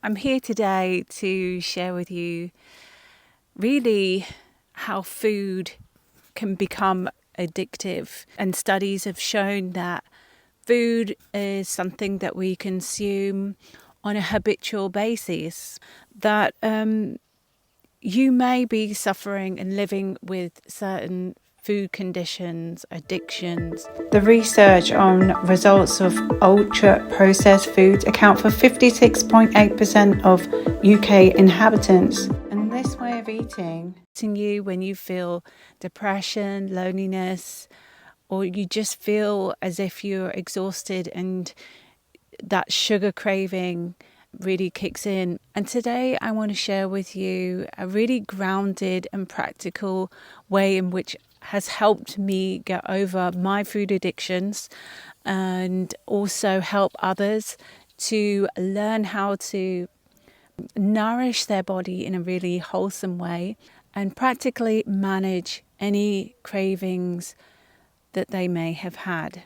I'm here today to share with you really how food can become addictive. And studies have shown that food is something that we consume on a habitual basis, that you may be suffering and living with certain food conditions, addictions. The research on results of ultra-processed foods account for 56.8% of UK inhabitants. And this way of eating you when you feel depression, loneliness, or you just feel as if you're exhausted and that sugar craving really kicks in. And today I want to share with you a really grounded and practical way in which has helped me get over my food addictions and also help others to learn how to nourish their body in a really wholesome way and practically manage any cravings that they may have had.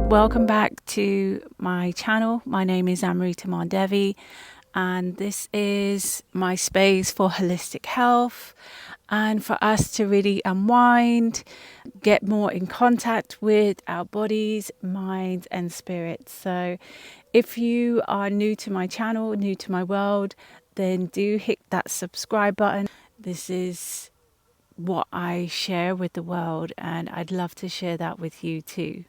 Welcome back to my channel. My name is Amrita Mardevi, and this is my space for holistic health and for us to really unwind, get more in contact with our bodies, minds and spirits. So if you are new to my channel, new to my world, then do hit that subscribe button. This is what I share with the world, and I'd love to share that with you too.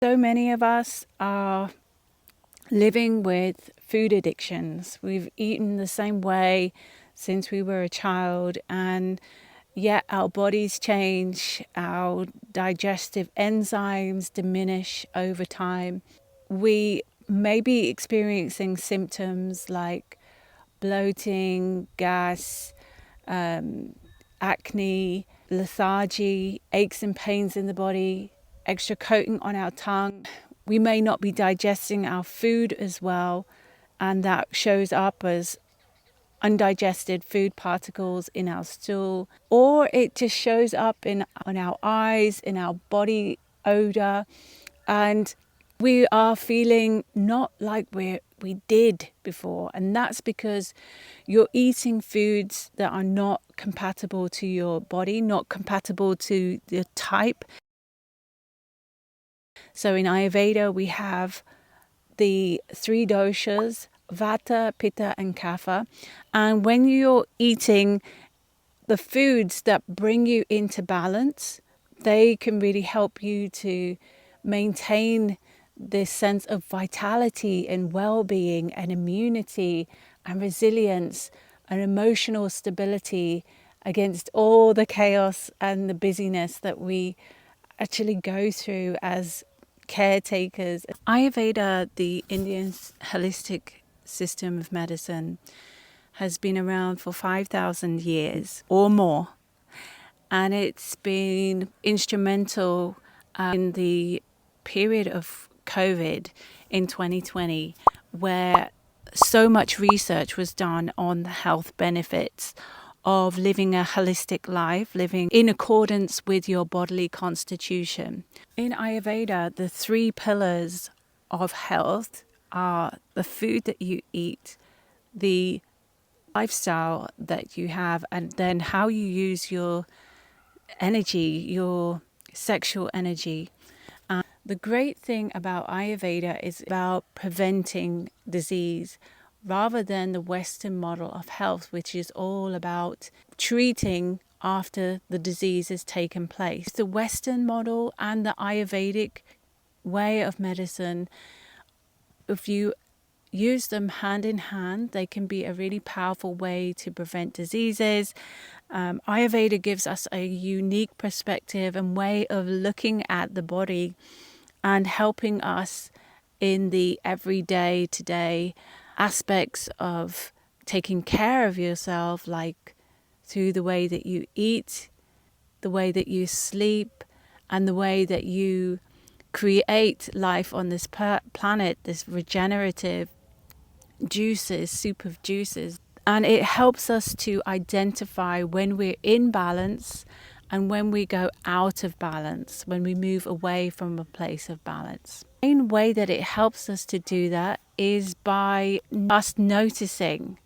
So many of us are living with food addictions. We've eaten the same way since we were a child, and yet our bodies change, our digestive enzymes diminish over time. We may be experiencing symptoms like bloating, gas, acne, lethargy, aches and pains in the body, extra coating on our tongue. We may not be digesting our food as well, and that shows up as undigested food particles in our stool, or it just shows up on our eyes, in our body odor, and we are feeling not like we did before. And that's because you're eating foods that are not compatible to your body, not compatible to the type. So in Ayurveda, we have the three doshas, Vata, Pitta and Kapha. And when you're eating the foods that bring you into balance, they can really help you to maintain this sense of vitality and well-being and immunity and resilience and emotional stability against all the chaos and the busyness that we actually go through as caretakers. Ayurveda, the Indian holistic system of medicine, has been around for 5,000 years or more, and it's been instrumental in the period of COVID in 2020, where so much research was done on the health benefits of living a holistic life, living in accordance with your bodily constitution. In Ayurveda, the three pillars of health are the food that you eat, the lifestyle that you have, and then how you use your energy, your sexual energy. The great thing about Ayurveda is about preventing disease rather than the Western model of health, which is all about treating after the disease has taken place. The Western model and the Ayurvedic way of medicine, if you use them hand in hand, they can be a really powerful way to prevent diseases. Ayurveda gives us a unique perspective and way of looking at the body and helping us in the everyday today aspects of taking care of yourself, like through the way that you eat, the way that you sleep, and the way that you create life on this planet, this regenerative juices, soup of juices. And it helps us to identify when we're in balance and when we go out of balance, when we move away from a place of balance. The main way that it helps us to do that is by us noticing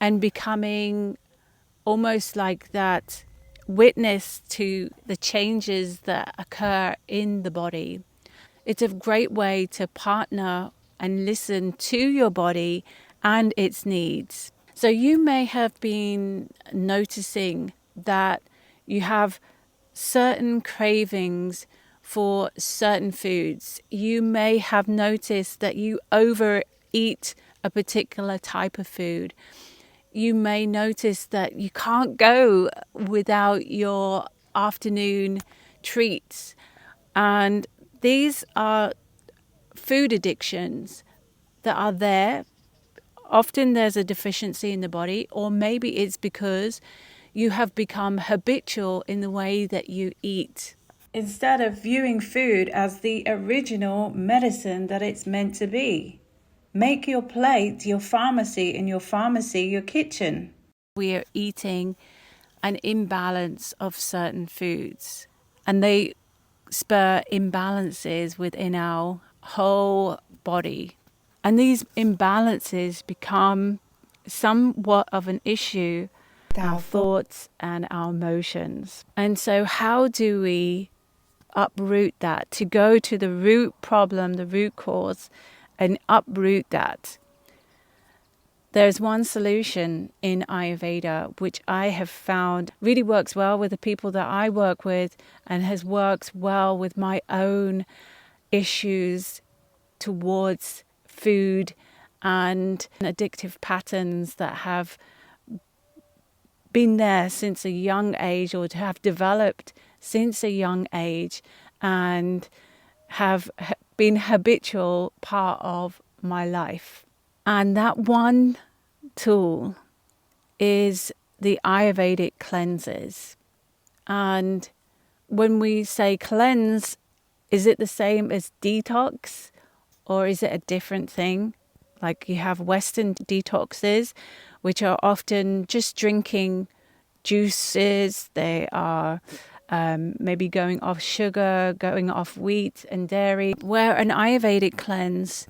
and becoming almost like that witness to the changes that occur in the body. It's a great way to partner and listen to your body and its needs. So you may have been noticing that you have certain cravings for certain foods. You may have noticed that you overeat a particular type of food. You may notice that you can't go without your afternoon treats. And these are food addictions that are there. Often there's a deficiency in the body, or maybe it's because you have become habitual in the way that you eat. Instead of viewing food as the original medicine that it's meant to be. Make your plate your pharmacy, and your pharmacy your kitchen. We are eating an imbalance of certain foods, and they spur imbalances within our whole body. And these imbalances become somewhat of an issue with our thoughts and our emotions. And so how do we uproot that, to go to the root problem, the root cause, and uproot that? There's one solution in Ayurveda which I have found really works well with the people that I work with, and has worked well with my own issues towards food and addictive patterns that have been there since a young age, or to have developed since a young age, and have been habitual part of my life. And that one tool is the Ayurvedic cleanses. And when we say cleanse, is it the same as detox, or is it a different thing? Like you have Western detoxes, which are often just drinking juices. They are maybe going off sugar, going off wheat and dairy. Where an Ayurvedic cleanse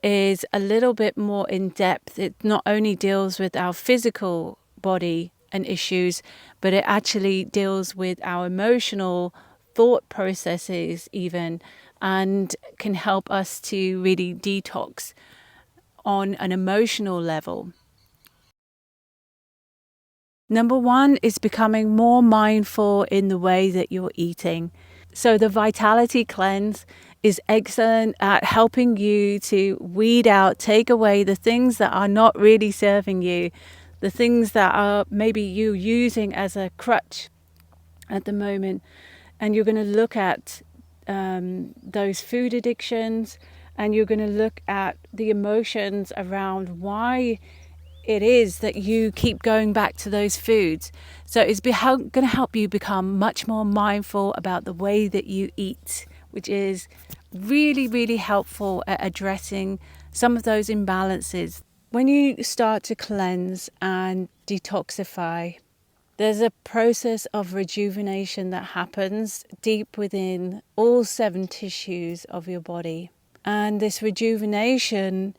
is a little bit more in depth. It not only deals with our physical body and issues, but it actually deals with our emotional thought processes even, and can help us to really detox on an emotional level. Number one is becoming more mindful in the way that you're eating. So the Vitality Cleanse is excellent at helping you to weed out, take away the things that are not really serving you, the things that are maybe you using as a crutch at the moment. And you're going to look at those food addictions, and you're going to look at the emotions around why it is that you keep going back to those foods. So it's going to help you become much more mindful about the way that you eat, which is really, really helpful at addressing some of those imbalances. When you start to cleanse and detoxify, there's a process of rejuvenation that happens deep within all 7 tissues of your body. And this rejuvenation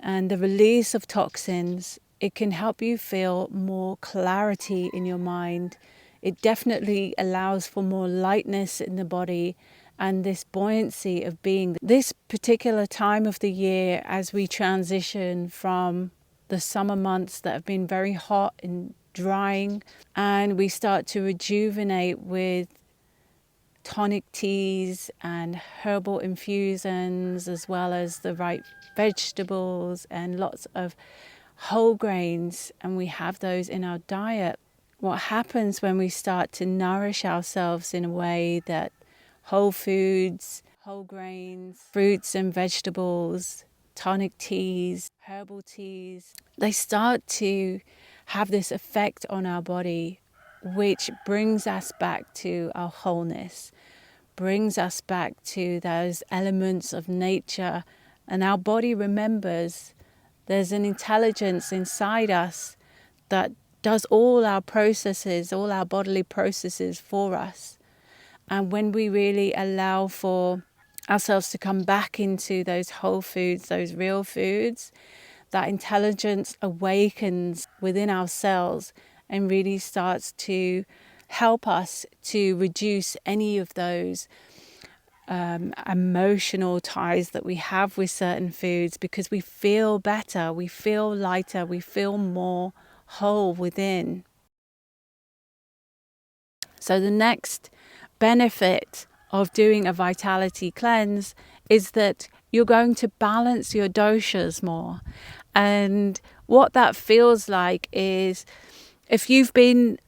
and the release of toxins, it can help you feel more clarity in your mind. It definitely allows for more lightness in the body and this buoyancy of being. This particular time of the year, as we transition from the summer months that have been very hot and drying, and we start to rejuvenate with tonic teas and herbal infusions, as well as the right vegetables and lots of whole grains, and we have those in our diet. What happens when we start to nourish ourselves in a way that whole foods, whole grains, fruits and vegetables, tonic teas, herbal teas, they start to have this effect on our body, which brings us back to our wholeness, brings us back to those elements of nature, and our body remembers There's an intelligence inside us that does all our processes, all our bodily processes for us. And when we really allow for ourselves to come back into those whole foods, those real foods, that intelligence awakens within ourselves and really starts to help us to reduce any of those emotional ties that we have with certain foods, because we feel better, we feel lighter, we feel more whole within. So the next benefit of doing a vitality cleanse is that you're going to balance your doshas more. And what that feels like is, if you've been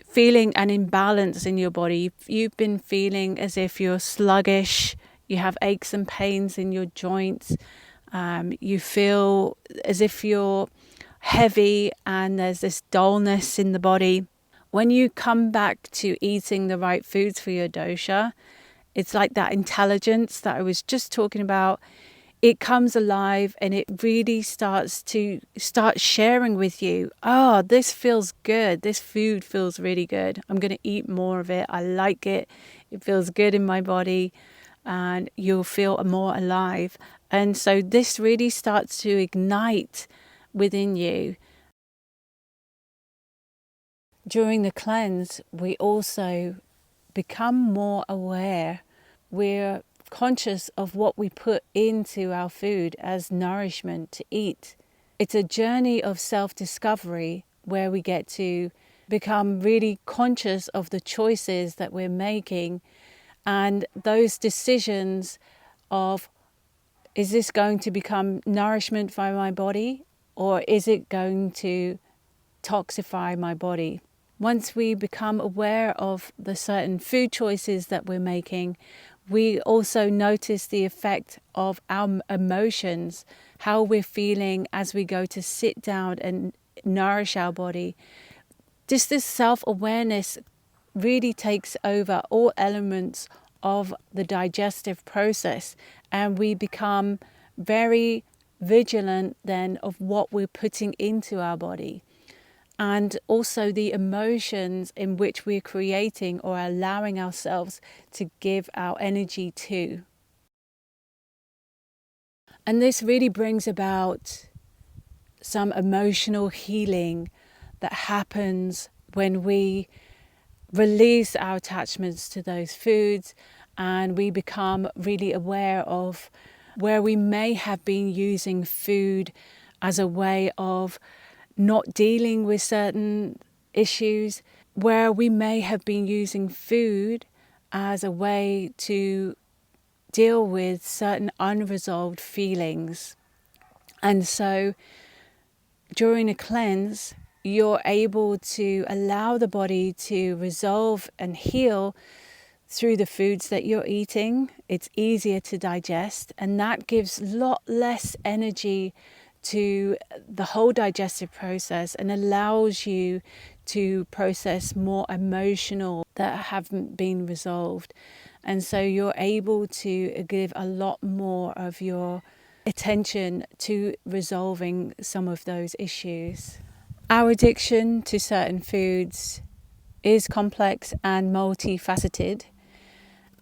feeling an imbalance in your body, if you've been feeling as if you're sluggish, you have aches and pains in your joints, you feel as if you're heavy and there's this dullness in the body. When you come back to eating the right foods for your dosha, it's like that intelligence that I was just talking about. It comes alive and it really starts sharing with you. Oh, this feels good. This food feels really good. I'm going to eat more of it. I like it. It feels good in my body, and you'll feel more alive. And so this really starts to ignite within you. During the cleanse, we also become more aware. We're conscious of what we put into our food as nourishment to eat. It's a journey of self-discovery where we get to become really conscious of the choices that we're making, and those decisions of, is this going to become nourishment for my body, or is it going to toxify my body? Once we become aware of the certain food choices that we're making, we also notice the effect of our emotions, how we're feeling as we go to sit down and nourish our body. Just this self-awareness really takes over all elements of the digestive process, and we become very vigilant then of what we're putting into our body, and also the emotions in which we're creating or allowing ourselves to give our energy to. And this really brings about some emotional healing that happens when we release our attachments to those foods, and we become really aware of where we may have been using food as a way of not dealing with certain issues, where we may have been using food as a way to deal with certain unresolved feelings. And so during a cleanse, you're able to allow the body to resolve and heal through the foods that you're eating. It's easier to digest, and that gives a lot less energy to the whole digestive process and allows you to process more emotional that haven't been resolved. And so you're able to give a lot more of your attention to resolving some of those issues. Our addiction to certain foods is complex and multifaceted,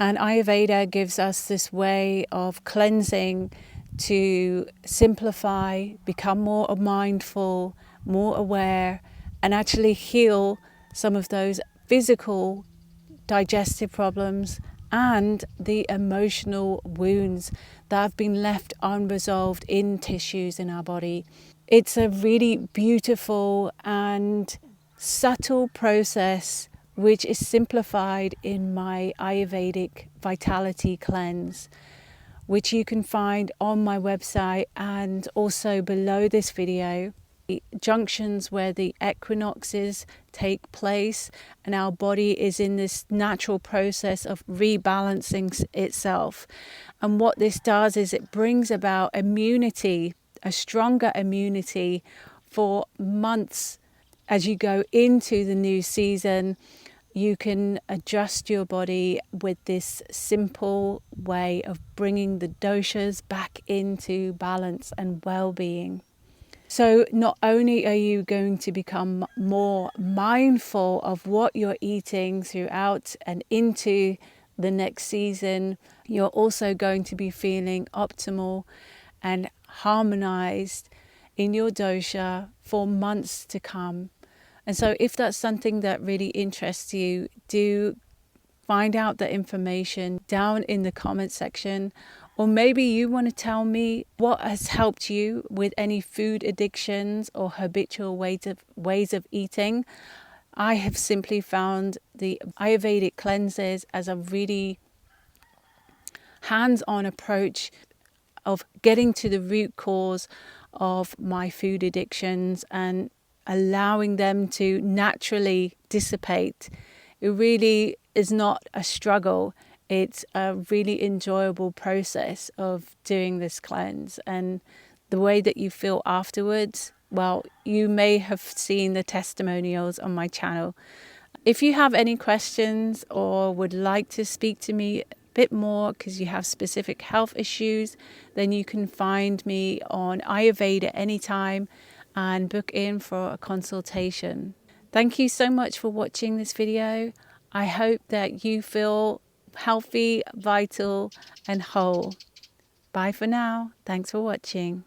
and Ayurveda gives us this way of cleansing to simplify, become more mindful, more aware, and actually heal some of those physical digestive problems and the emotional wounds that have been left unresolved in tissues in our body. It's a really beautiful and subtle process which is simplified in my Ayurvedic Vitality Cleanse, which you can find on my website and also below this video. The junctions where the equinoxes take place and our body is in this natural process of rebalancing itself. And what this does is it brings about immunity, a stronger immunity for months. As you go into the new season, you can adjust your body with this simple way of bringing the doshas back into balance and well-being. So not only are you going to become more mindful of what you're eating throughout and into the next season, you're also going to be feeling optimal and harmonized in your dosha for months to come. And so if that's something that really interests you, do find out the information down in the comment section. Or maybe you want to tell me what has helped you with any food addictions or habitual ways of eating. I have simply found the Ayurvedic cleanses as a really hands-on approach of getting to the root cause of my food addictions and allowing them to naturally dissipate. It really is not a struggle. It's a really enjoyable process of doing this cleanse. And the way that you feel afterwards, well, you may have seen the testimonials on my channel. If you have any questions or would like to speak to me a bit more because you have specific health issues, then you can find me on Ayurveda anytime and book in for a consultation. Thank you so much for watching this video. I hope that you feel healthy, vital, and whole. Bye for now. Thanks for watching.